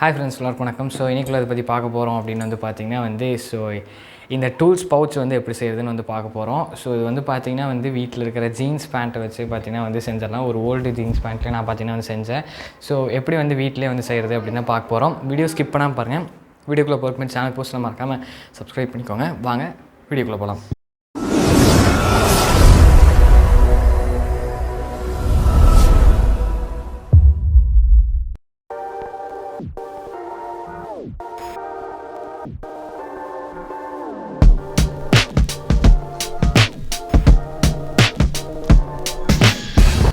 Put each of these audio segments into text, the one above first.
Hi friends, எல்லாருக்கும் வணக்கம். So இன்றைக்குள்ள அதை பற்றி பார்க்க போகிறோம் அப்படின்னு வந்து பார்த்திங்கன்னா இந்த டூல்ஸ் பவுச் எப்படி செய்கிறதுன்னு பார்க்க போகிறோம். ஸோ இது பார்த்திங்கன்னா வீட்டில் இருக்கிற ஜீன்ஸ் பேண்ட்டை வச்சு பார்த்திங்கன்னா செஞ்சிடலாம். ஒரு ஓல்டு ஜீன்ஸ் பேண்ட்டில் நான் பார்த்திங்கன்னா செஞ்சேன். ஸோ எப்படி வீட்டிலே செய்கிறது அப்படின்னு தான் பார்க்க போகிறோம். வீடியோ ஸ்கிப் பண்ணாமல் பாருங்கள். வீடியோக்குள்ளே போகிறதுக்கு சேனல் போஸ்ட்டில் மறக்காமல் சப்ஸ்கிரைப் பண்ணிக்கோங்க. வாங்க வீடியோக்குள்ளே போகலாம்.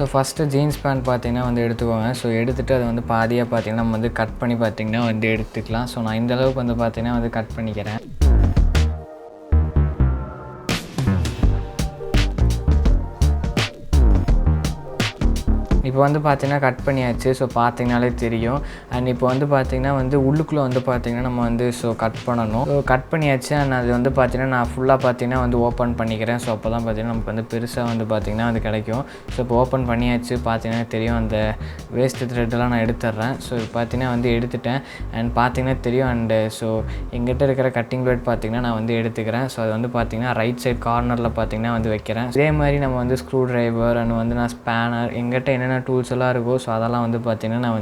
ஸோ ஃபஸ்ட்டு ஜீன்ஸ் பேண்ட் பார்த்திங்கன்னா எடுத்துக்கோங்க. ஸோ எடுத்துகிட்டு அதை பாதியாக பார்த்திங்கன்னா நம்ம கட் பண்ணி பார்த்திங்கன்னா எடுத்துக்கலாம். ஸோ நான் இந்தளவுக்கு பார்த்திங்கன்னா கட் பண்ணிக்கிறேன். இப்போ பார்த்தீங்கன்னா கட் பண்ணியாச்சு. ஸோ பார்த்தீங்கனாலே தெரியும். அண்ட் இப்போ பார்த்தீங்கன்னா உள்ளுக்குள்ளே பார்த்தீங்கன்னா நம்ம ஸோ கட் பண்ணணும். ஸோ கட் பண்ணியாச்சு. அண்ட் அது பார்த்தீங்கன்னா நான் ஃபுல்லாக பார்த்தீங்கன்னா ஓப்பன் பண்ணிக்கிறேன். ஸோ அப்போ தான் பார்த்தீங்கன்னா நமக்கு பெருசாக பார்த்தீங்கன்னா கிடைக்கும். ஸோ இப்போ ஓப்பன் பண்ணியாச்சு. பார்த்தீங்கன்னா தெரியும் அந்த வேஸ்ட் த்ரெட்டெல்லாம் நான் எடுத்துட்றேன். ஸோ இப்போ பார்த்தீங்கன்னா எடுத்துட்டேன். அண்ட் பார்த்தீங்கன்னா தெரியும். அண்டு ஸோ எங்கிட்ட இருக்கிற கட்டிங் பிளேட் பார்த்தீங்கன்னா நான் எடுத்துக்கிறேன். ஸோ அது பார்த்தீங்கன்னா ரைட் சைட் கார்னரில் பார்த்தீங்கன்னா வைக்கிறேன். இதே மாதிரி நம்ம ஸ்க்ரூ ட்ரைவர் அண்ட் நான் ஸ்பேனர் எங்கிட்ட என்னென்ன டூல்ஸ் எல்லாம் இருக்கும். ஸோ அதெல்லாம் பார்த்தீங்கன்னா நான்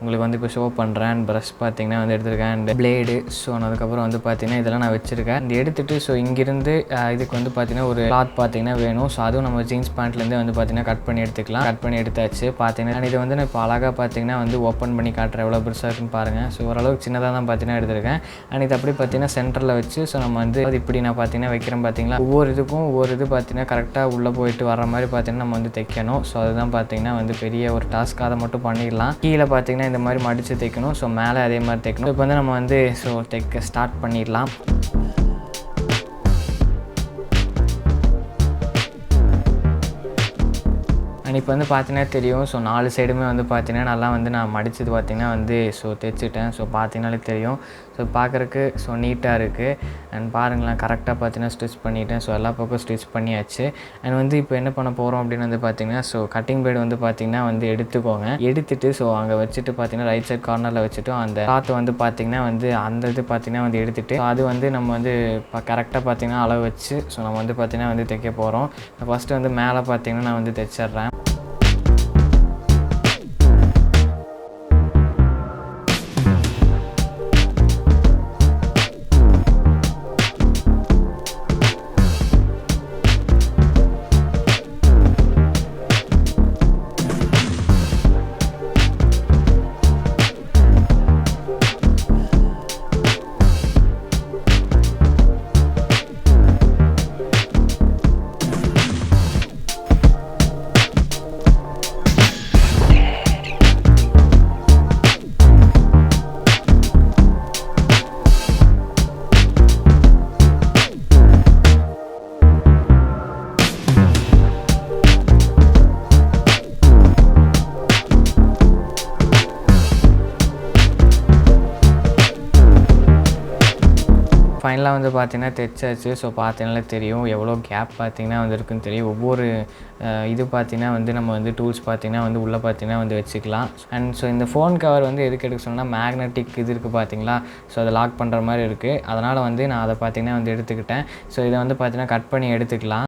உங்களுக்கு இப்போ ஷோ பண்ணுறேன். அண்ட் ப்ரஷ் பார்த்தீங்கன்னா எடுத்துருக்கேன். And blade. ஸோ அதுக்கப்புறம் பார்த்தீங்கன்னா இதெல்லாம் நான் வச்சுருக்கேன். இந்த எடுத்துகிட்டு ஸோ இங்கேருந்து இதுக்கு பார்த்தீங்கன்னா ஒரு கிளாத் பார்த்தீங்கன்னா வேணும். ஸோ அதுவும் நம்ம ஜீன்ஸ் பேண்ட்லேருந்து பார்த்தீங்கன்னா கட் பண்ணி எடுத்துக்கலாம். கட் பண்ணி எடுத்தாச்சு. பார்த்தீங்கன்னா இது நான் இப்போ அழகாக பார்த்தீங்கன்னா ஓப்பன் பண்ணி காட்டுறேன். எவ்வளோ பெருசாக இருக்குன்னு பாருங்கள். ஸோ ஓரளவுக்கு சின்னதாக தான் பார்த்தீங்கன்னா எடுத்துருக்கேன். அண்ட் இது அப்படி பார்த்தீங்கன்னா சென்டரில் வச்சு ஸோ நம்ம அது இப்படி நான் பார்த்தீங்கன்னா வைக்கிறேன். பார்த்தீங்களா ஒவ்வொரு இதுக்கும் ஒவ்வொரு இது பார்த்தீங்கன்னா கரெக்டாக உள்ளே போயிட்டு வர மாதிரி பார்த்தீங்கன்னா நம்ம தைக்கணும். ஸோ அதுதான் பார்த்தீங்கன்னா பெரிய ஒரு டாஸ்க். அதை மட்டும் பண்ணிடலாம். கீழே பார்த்தீங்கன்னா இந்த மாதிரி மடித்து தைக்கணும். ஸோ மேலே அதே மாதிரி தைக்கணும். இப்போ நம்ம ஸோ தைக்க ஸ்டார்ட் பண்ணிடலாம். அண்ட் இப்போ பார்த்தீங்கன்னா தெரியும். ஸோ 4 சைடுமே பார்த்தீங்கன்னா நல்லா நான் மடித்தது பார்த்தீங்கன்னா ஸோ தைச்சிட்டேன். ஸோ பார்த்தீங்கன்னாலே தெரியும். ஸோ பார்க்குறக்கு ஸோ நீட்டாக இருக்குது. அண்ட் பாருங்களேன் கரெக்டாக பார்த்தீங்கன்னா ஸ்டிச் பண்ணிவிட்டேன். ஸோ எல்லா பக்கம் ஸ்டிச் பண்ணியாச்சு. அண்ட் இப்போ என்ன பண்ண போகிறோம் அப்படின்னு பார்த்தீங்கன்னா ஸோ கட்டிங் பிளேடு பார்த்தீங்கன்னா எடுத்துக்கோங்க. எடுத்துகிட்டு ஸோ அங்கே வச்சுட்டு பார்த்தீங்கன்னா ரைட் சைட் கார்னரில் வச்சுட்டு அந்த கிளாத் பார்த்தீங்கன்னா அந்த இது பார்த்தீங்கன்னா எடுத்துகிட்டு அது நம்ம கரெக்டாக பார்த்தீங்கன்னா அளவு வச்சு ஸோ நம்ம பார்த்தீங்கன்னா தைக்க போகிறோம். ஃபஸ்ட்டு மேலே பார்த்தீங்கன்னா நான் தைச்சிட்றேன். ஃபைனலாக பார்த்தீங்கன்னா தைச்சாச்சு. ஸோ பார்த்தீங்கன்னா தெரியும் எவ்வளோ கேப் பார்த்தீங்கன்னா இருக்குன்னு தெரியும். ஒவ்வொரு இது பார்த்தீங்கன்னா நம்ம டூல்ஸ் பார்த்தீங்கன்னா உள்ளே பார்த்தீங்கன்னா வச்சுக்கலாம். அண்ட் ஸோ இந்த ஃபோன் கவர் எதுக்கு எடுக்க சொன்னால் மேக்னெட்டிக் இது இருக்குது பார்த்தீங்களா. ஸோ அதை லாக் பண்ணுற மாதிரி இருக்குது. அதனால் நான் அதை பார்த்தீங்கன்னா எடுத்துக்கிட்டேன். ஸோ இதை பார்த்தீங்கன்னா கட் பண்ணி எடுத்துக்கலாம்.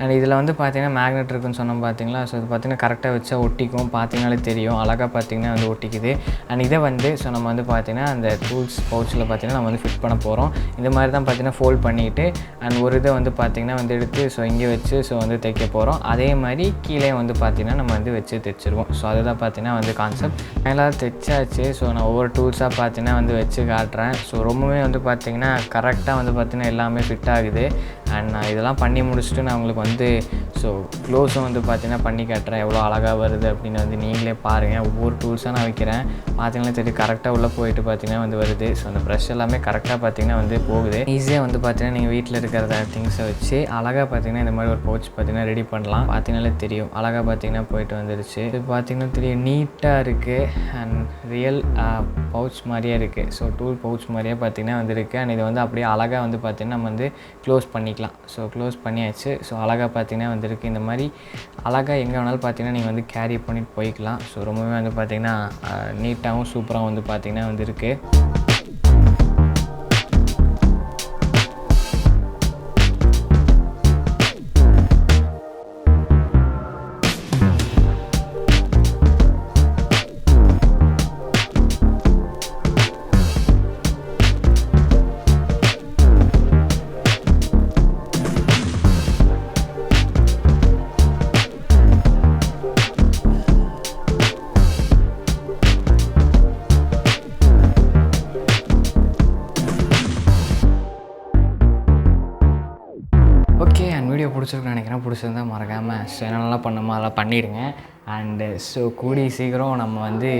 அண்ட் இதில் பார்த்தீங்கன்னா மேக்னெட் இருக்குன்னு சொன்னோம் பார்த்தீங்களா. ஸோ இது பார்த்தீங்கன்னா கரெக்டாக வச்சா ஒட்டிக்கும். பார்த்தீங்கனாலே தெரியும் அழகாக பார்த்தீங்கன்னா ஒட்டிக்குது. அண்ட் இதை ஸோ நம்ம பார்த்தீங்கன்னா அந்த டூல்ஸ் பவுச்சில் பார்த்தீங்கன்னா நம்ம ஃபிட் பண்ண போகிறோம். இந்த மாதிரி தான் பார்த்தீங்கன்னா ஃபோல்ட் பண்ணிவிட்டு அண்ட் ஒரு இதை பார்த்தீங்கன்னா எடுத்து ஸோ இங்கே வச்சு ஸோ தைக்க போகிறோம். அதே மாதிரி கீழே பார்த்தீங்கன்னா நம்ம வச்சு தைச்சிருவோம். ஸோ அதுதான் பார்த்தீங்கன்னா கான்செப்ட். எல்லாம் தைச்சாச்சு. ஸோ நான் ஒவ்வொரு டூல்ஸாக பார்த்தீங்கன்னா வச்சு காட்டுறேன். ஸோ ரொம்பவே பார்த்தீங்கன்னா கரெக்டாக பார்த்தீங்கன்னா எல்லாமே ஃபிட் ஆகுது. அண்ட் நான் இதெல்லாம் பண்ணி முடிச்சுட்டு நான் உங்களுக்கு ஸோ க்ளோஸும் பார்த்தீங்கன்னா பண்ணி காட்டுறேன் எவ்வளோ அழகாக வருது அப்படின்னு நீங்களே பாருங்கள். ஒவ்வொரு டூல்ஸாக நான் வைக்கிறேன். பார்த்தீங்கன்னா தெரியும் கரெக்டாக உள்ளே போயிட்டு பார்த்தீங்கன்னா வருது. ஸோ அந்த ப்ரெஷ் எல்லாமே கரெக்டாக பார்த்தீங்கன்னா போகுது. ஈஸியாக பார்த்தீங்கன்னா நீங்கள் வீட்டில் இருக்கிற திங்ஸை வச்சு அழகாக பார்த்தீங்கன்னா இந்த மாதிரி ஒரு பவுச் பார்த்தீங்கன்னா ரெடி பண்ணலாம். பார்த்தீங்கன்னாலே தெரியும் அழகாக பார்த்தீங்கன்னா போயிட்டு வந்துடுச்சு. இது பார்த்தீங்கன்னா தெரியும் நீட்டாக இருக்குது. அண்ட் ரியல் பவுச் மாதிரியே இருக்குது. ஸோ டூல் பவுச் மாதிரியே பார்த்தீங்கன்னா இருக்குது. அண்ட் இது அப்படியே அழகாக பார்த்தீங்கன்னா நம்ம க்ளோஸ் பண்ணிக்கலாம். ஸோ க்ளோஸ் பண்ணியாச்சு. ஸோ அழகாக அழகாக பார்த்திங்கன்னா வந்துருக்கு. இந்த மாதிரி அழகாக எங்கே வேணாலும் பார்த்திங்கன்னா நீங்கள் வந்து கேரி பண்ணிட்டு போய்க்கலாம். ஸோ ரொம்பவே வந்து பார்த்திங்கன்னா நீட்டாகவும் சூப்பராகவும் வந்து பார்த்திங்கன்னா வந்துருக்கு. ஓகே, அண்ட் வீடியோ பிடிச்சிருக்குன்னு நினைக்கிறேன். பிடிச்சிருந்தா மறக்காமல் என்னென்னலாம் பண்ணணுமோ அதெல்லாம் பண்ணிடுங்க. அண்டு ஸோ கூடிய சீக்கிரம் நம்ம வந்து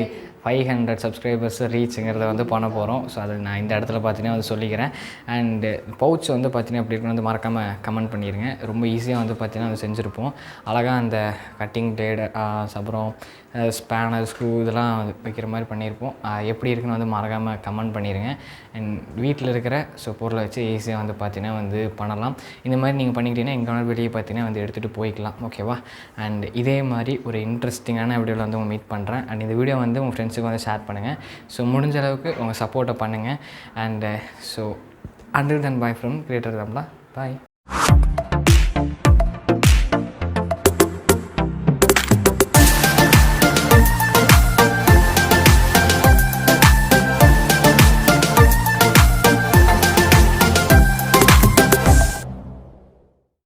500 சப்ஸ்கிரைபர்ஸ் ரீச்சுங்கிறத வந்து பண்ண போகிறோம். ஸோ அது நான் இந்த இடத்துல பார்த்தீங்கன்னா வந்து சொல்லிக்கிறேன். அண்டு பவுச் வந்து பார்த்தீங்கன்னா எப்படி இருக்குன்னு வந்து மறக்காமல் கமெண்ட் பண்ணிடுங்க. ரொம்ப ஈஸியாக வந்து பார்த்தீங்கன்னா அது செஞ்சுருப்போம். அழகாக அந்த கட்டிங் டேடு அப்புறம் ஸ்பேனர், ஸ்க்ரூ இதெல்லாம் வைக்கிற மாதிரி பண்ணியிருப்போம். எப்படி இருக்குன்னு வந்து மறக்காமல் கமெண்ட் பண்ணிடுங்க. அண்ட் வீட்டில் இருக்கிற பொருளை வச்சு ஈஸியாக வந்து பார்த்தீங்கன்னா வந்து பண்ணலாம். இந்த மாதிரி நீங்கள் பண்ணிக்கிட்டீங்கன்னா எங்கே வேணாலும் வெளியே பார்த்தீங்கன்னா வந்து எடுத்துகிட்டு போய்க்கலாம். ஓகேவா? அண்ட் இதே மாதிரி ஒரு இன்ட்ரெஸ்டிங்கான வீடியோவில் வந்து மீட் பண்ணுறேன். அண்ட் இந்த வீடியோ வந்து உங்கள் ஃப்ரெண்ட்ஸுக்கு வந்து ஷேர் பண்ணுங்கள். ஸோ முடிஞ்ச அளவுக்கு உங்கள் சப்போர்ட்டை பண்ணுங்கள். And so until then, bye from Creator Tamila. Bye.